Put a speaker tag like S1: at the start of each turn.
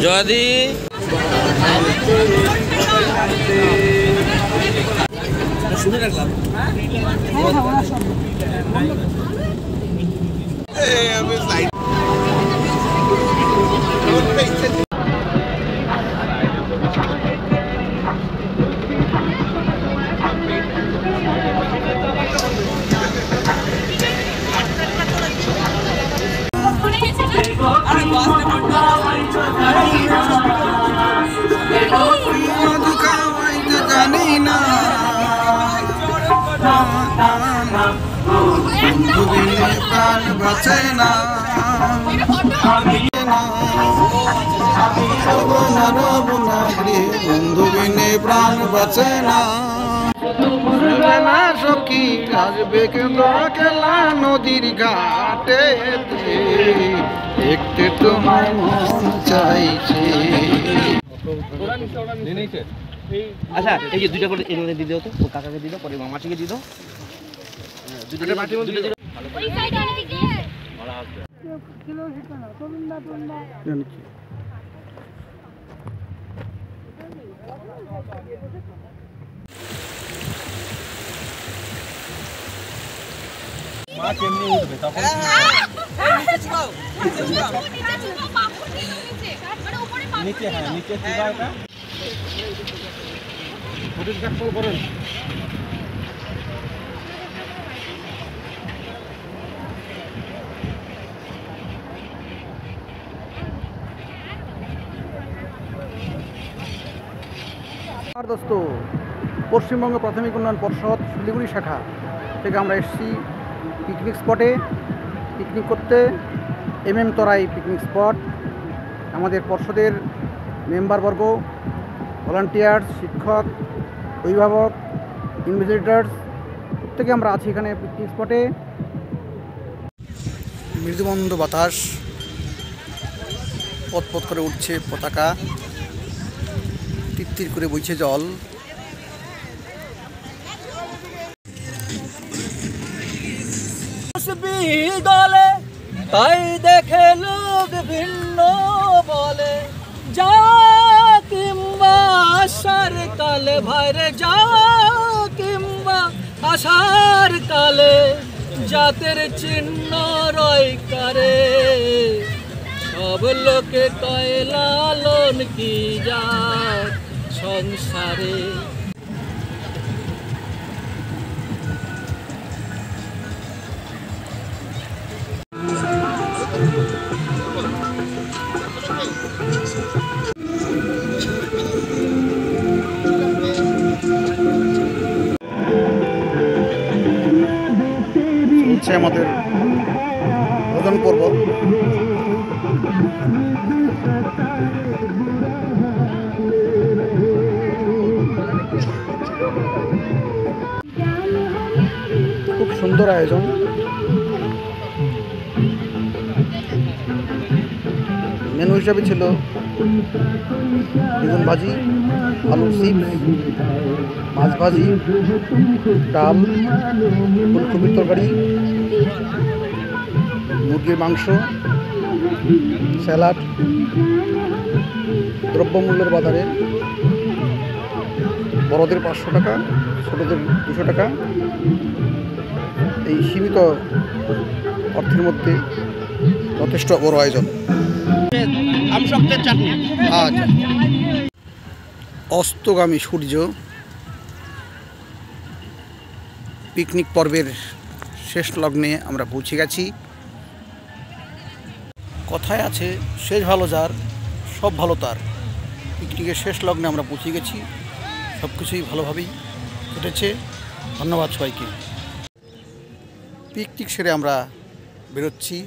S1: যদি শুনে রাখলাম বন্ধু বিনে প্রাণ বাঁচে না সখী আসবে কেলা নদীর ঘাটে দেখতে তোমার মন চাইছে।
S2: আচ্ছা এই যে দুইটা করে এর মধ্যে দিয়ে দাও তো, ও কাকাকে দিয়ে দাও, পরে মামাটিকে দিয়ে দাও। দুইটা মাটি মধ্যে দিয়ে দাও। ওই সাইডে অনেক ভালো আছে কিলো হিট না গোবিন্দা গোবিন্দা জানি কি মা কেমনে উঠবে তখন নিচে চুবাও নিচে চুবাও বাপু নিচে মানে উপরে পা নিচে হ্যাঁ নিচে চুবাও এটা ফটো ক্যাপচার করেন।
S3: আর দোস্ত পশ্চিমবঙ্গ প্রাথমিক উন্নয়ন পর্ষদ শিলিগুড়ি শাখা থেকে আমরা এসেছি পিকনিক স্পটে পিকনিক করতে। তরাই পিকনিক স্পট। আমাদের পর্ষদের মেম্বারবর্গ, ভলান্টিয়ার্স, শিক্ষক, অভিভাবক, ইনভিজিটর্স প্রত্যেকে আমরা আছি এখানে পিকনিক স্পটে। মৃদুমন্দ বাতাস, পথ করে উঠছে পতাকা, তীর করে বইছে জল।
S2: দলে তাই দেখে লোক ভিন্ন বলে, যা কিংবা আসার কালে ভাইরে, যা কিংবা আসার কালে জাতের চিহ্ন রয় কারে। সব লোকে কয় লালন কি জাত সংসারে।
S3: চলছে আমাদের ভোজন পর্ব। খুব সুন্দর আয়োজন। মেনু হিসাবে ছিল বেগুন ভাজি, আলুর চিপস, মাছ ভাজি, ডাল, ফুলকপির তরকারি, মুরগির মাংস, স্যালাড। দ্রব্যমূল্যের বাজারে বড়দের 500 টাকা, ছোটদের 200 টাকা। এই সীমিত অর্থের মধ্যে যথেষ্ট বড় আয়োজন। আচ্ছা, অস্তগামী সূর্য পিকনিক পর্বের শেষ লগ্নে আমরা পৌঁছে গেছি। কথায় আছে শেষ ভালো যার, সব ভালো তার। পিকনিকের শেষ লগ্নে আমরা পৌঁছে গেছি। সব কিছুই ভালোভাবেই কেটেছে। ধন্যবাদ সবাইকে। পিকনিক সেরে আমরা বেরোচ্ছি।